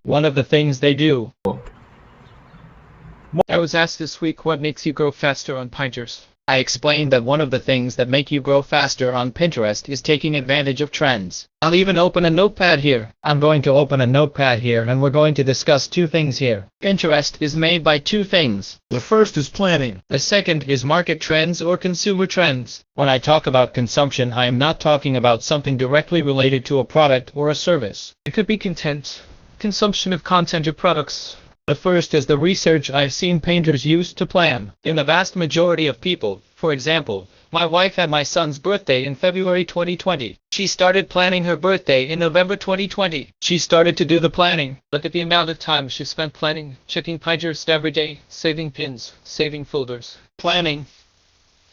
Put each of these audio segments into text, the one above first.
One of the things they do. I was asked this week what makes you grow faster on Pinterest. I explained that one of the things that make you grow faster on Pinterest is taking advantage of trends. I'll even open a notepad here. I'm going to open a notepad here and we're going to discuss two things here. Pinterest is made by two things. The first is planning. The second is market trends or consumer trends. When I talk about consumption, I am not talking about something directly related to a product or a service. It could be content, consumption of content or products. The first is the research I've seen painters use to plan. In the vast majority of people, for example, my wife had my son's birthday in February 2020. She started planning her birthday in November 2020. She started to do the planning. Look at the amount of time she spent planning, checking Pinterest every day, saving pins, saving folders. Planning.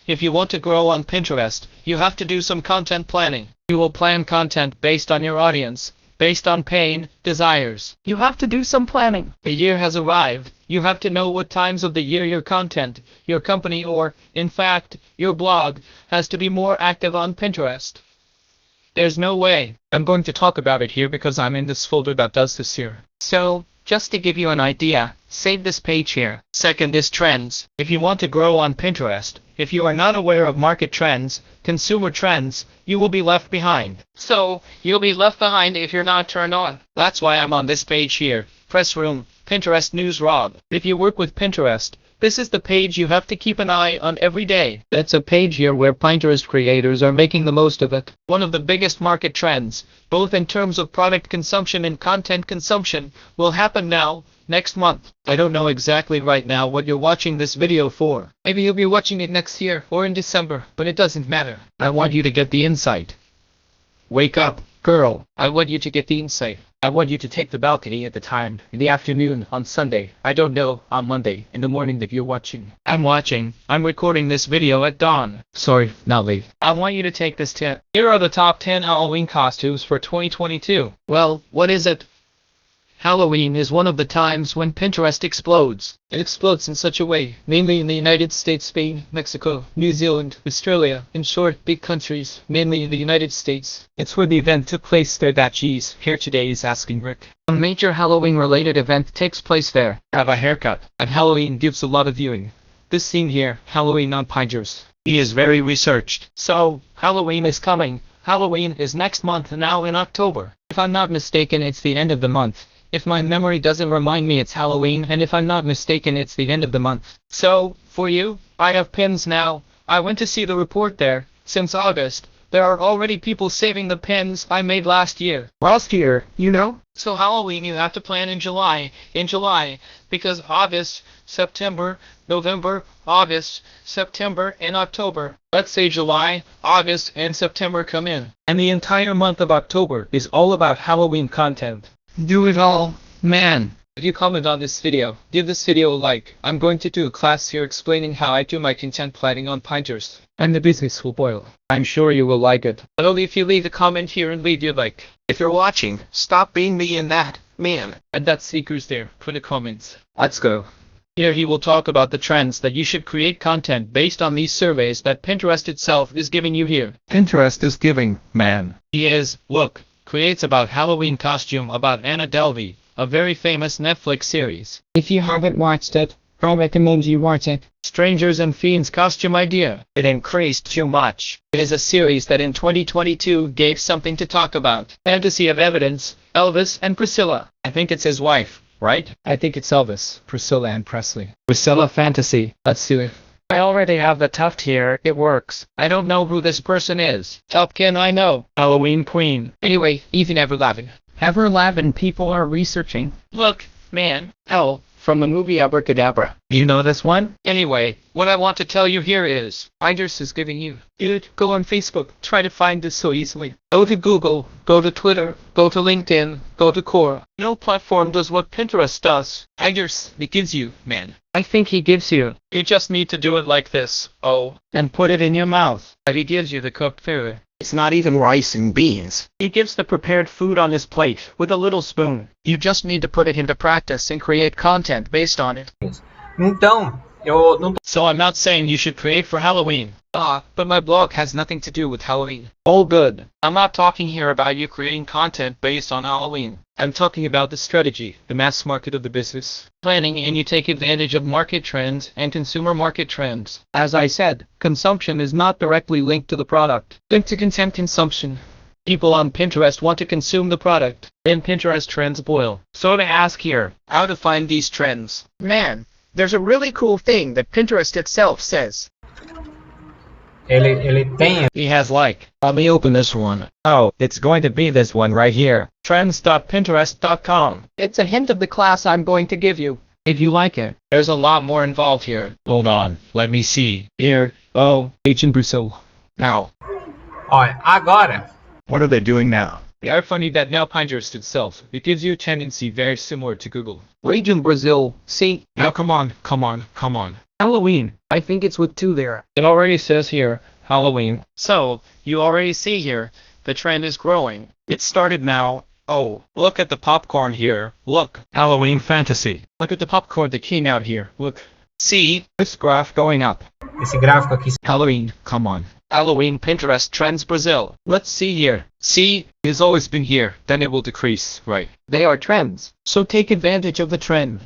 If you want to grow on Pinterest, you have to do some content planning. You will plan content based on your audience, based on pain, desires. You have to do some planning. The year has arrived. You have to know what times of the year your content, your company or, in fact, your blog, has to be more active on Pinterest. There's no way. I'm going to talk about it here because I'm in this folder that does this here. So, just to give you an idea, save this page here. Second is trends. If you want to grow on Pinterest, if you are not aware of market trends, consumer trends, you will be left behind. So, you'll be left behind if you're not turned on. That's why I'm on this page here. Press Room, Pinterest News Rob. If you work with Pinterest, this is the page you have to keep an eye on every day. That's a page here where Pinterest creators are making the most of it. One of the biggest market trends, both in terms of product consumption and content consumption, will happen now, next month. I don't know exactly right now what you're watching this video for. Maybe you'll be watching it next year or in December, but it doesn't matter. I want you to get the insight. Wake up, girl. I want you to get the insight. I want you to take the balcony at the time, in the afternoon, on Sunday, I don't know, on Monday, in the morning that you're watching. I'm watching. I'm recording this video at dawn. Sorry, not late. I want you to take this tip. Here are the top 10 Halloween costumes for 2022. Well, what is it? Halloween is one of the times when Pinterest explodes. It explodes in such a way, mainly in the United States, Spain, Mexico, New Zealand, Australia, in short, big countries, mainly in the United States. It's where the event took place there that geez, here today is asking Rick. A major Halloween-related event takes place there. Have a haircut. And Halloween gives a lot of viewing. This scene here, Halloween on Pinterest. He is very researched. So, Halloween is coming. Halloween is next month now in October. If I'm not mistaken, it's the end of the month. If my memory doesn't remind me, it's Halloween, and if I'm not mistaken, it's the end of the month. So, for you, I have pins now. I went to see the report there. Since August, there are already people saving the pins I made last year. Last year, you know? So Halloween you have to plan in July, because August, September, November, August, September, and October. Let's say July, August, and September come in. And the entire month of October is all about Halloween content. Do it all, man. If you comment on this video, give this video a like. I'm going to do a class here explaining how I do my content planning on Pinterest. And the business will boil. I'm sure you will like it. But only if you leave a comment here and leave your like. If you're watching, stop being me in that, man. And that seekers there, put a comment. Let's go. Here he will talk about the trends that you should create content based on these surveys that Pinterest itself is giving you here. Pinterest is giving, man. He is, look. Creates about Halloween costume about Anna Delvey, a very famous Netflix series. If you haven't watched it, I recommend you watch it. Strangers and Fiends costume idea. It increased too much. It is a series that in 2022 gave something to talk about. Fantasy of Evidence, Elvis and Priscilla. I think it's his wife, right? I think it's Elvis, Priscilla and Presley. Priscilla Fantasy. Let's do it. I already have the tuft here, it works. I don't know who this person is. How can I know? Halloween Queen. Anyway, even Everlavin. Everlavin people are researching. Look, man. Hell, from the movie Abracadabra. You know this one? Anyway, what I want to tell you here is, Pinterest is giving you. Dude, go on Facebook, try to find this so easily. Go to Google, go to Twitter, go to LinkedIn, go to Quora. No platform does what Pinterest does. Pinterest, it gives you, man. I think he gives you. You just need to do it like this, oh, and put it in your mouth. But he gives you the cooked food. It's not even rice and beans. He gives the prepared food on his plate with a little spoon. You just need to put it into practice and create content based on it. Então, Eu não tô... So I'm not saying you should create for Halloween. But my blog has nothing to do with Halloween. All good. I'm not talking here about you creating content based on Halloween. I'm talking about the strategy, the mass market of the business. Planning and you take advantage of market trends and consumer market trends. As I said, consumption is not directly linked to the product. Linked to content consumption. People on Pinterest want to consume the product. Then Pinterest trends boil. So to ask here, how to find these trends? Man, there's a really cool thing that Pinterest itself says. Ele tem... He has like, let me open this one. Oh, it's going to be this one right here. Trends.pinterest.com. It's a hint of the class I'm going to give you. If you like it, there's a lot more involved here. Hold on, let me see. Here, H in Brazil. Now. Olha, agora... What are they doing now? They are funny that now Pinterest itself, it gives you a tendency very similar to Google. Region Brazil, see? Now come on. Halloween. I think it's with 2 there. It already says here, Halloween. So, you already see here, the trend is growing. It started now. Oh, look at the popcorn here. Look. Halloween fantasy. Look at the popcorn that came out here. Look. See? This graph going up. Esse gráfico aqui... Halloween, come on. Halloween Pinterest trends Brazil. Let's see here. See, it's always been here, then it will decrease, right? They are trends. So take advantage of the trend.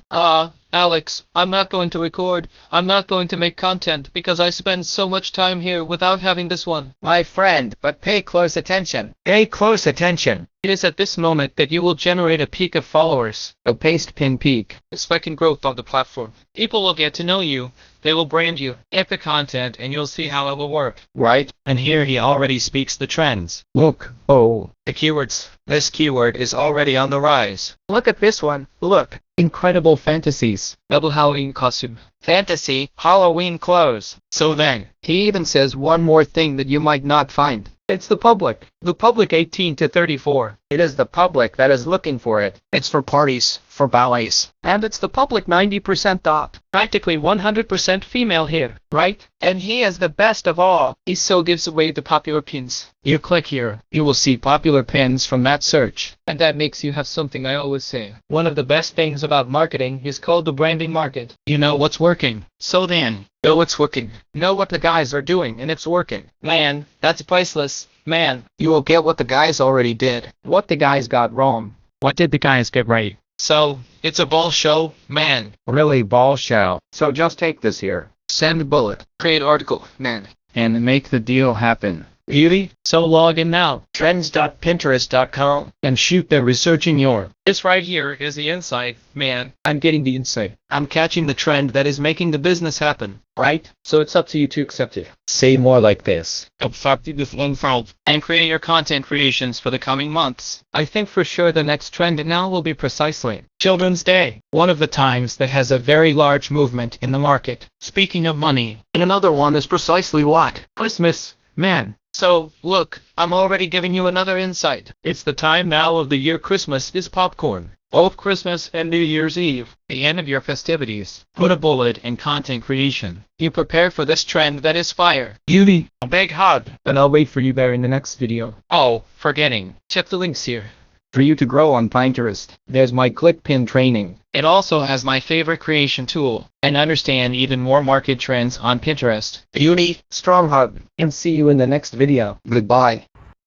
Alex, I'm not going to record. I'm not going to make content because I spend so much time here without having this one. My friend, but pay close attention. Pay close attention. It is at this moment that you will generate a peak of followers. A paste pin peak. Expecting growth on the platform. People will get to know you. They will brand you. Epic content and you'll see how it will work. Right? And here he already speaks the trends. Look. Oh. The keywords. This keyword is already on the rise. Look at this one. Look. Incredible fantasies. Double Halloween costume. Fantasy. Halloween clothes. So then, he even says one more thing that you might not find. It's the public. The public 18 to 34. It is the public that is looking for it. It's for parties, for ballets. And it's the public 90% dot. Practically 100% female here, right? And he is the best of all. He so gives away the popular pins. You click here, you will see popular pins from that search. And that makes you have something I always say. One of the best things about marketing is called the branding market. You know what's working. So then, know what's working. Know what the guys are doing and it's working. Man, that's priceless. Man, you will get what the guys already did. What the guys got wrong. What did the guys get right? So, it's a ball show, man. Really ball show. So just take this here. Send bullet. Create article, man. And make the deal happen. Beauty? So log in now. Trends.pinterest.com and shoot the researching your. This right here is the insight, man. I'm getting the insight. I'm catching the trend that is making the business happen, right? So it's up to you to accept it. Say more like this. And create your content creations for the coming months. I think for sure the next trend now will be precisely Children's Day. One of the times that has a very large movement in the market. Speaking of money. And another one is precisely what? Christmas. Man. So, look, I'm already giving you another insight. It's the time now of the year Christmas is popcorn. Both Christmas and New Year's Eve, the end of your festivities. Put a bullet in content creation. You prepare for this trend that is fire. Beauty. A big hug. And I'll wait for you there in the next video. Oh, forgetting. Check the links here. For you to grow on Pinterest, there's my ClickPin training. It also has my favorite creation tool, and understand even more market trends on Pinterest. Beauty, strong hug, and see you in the next video. Goodbye.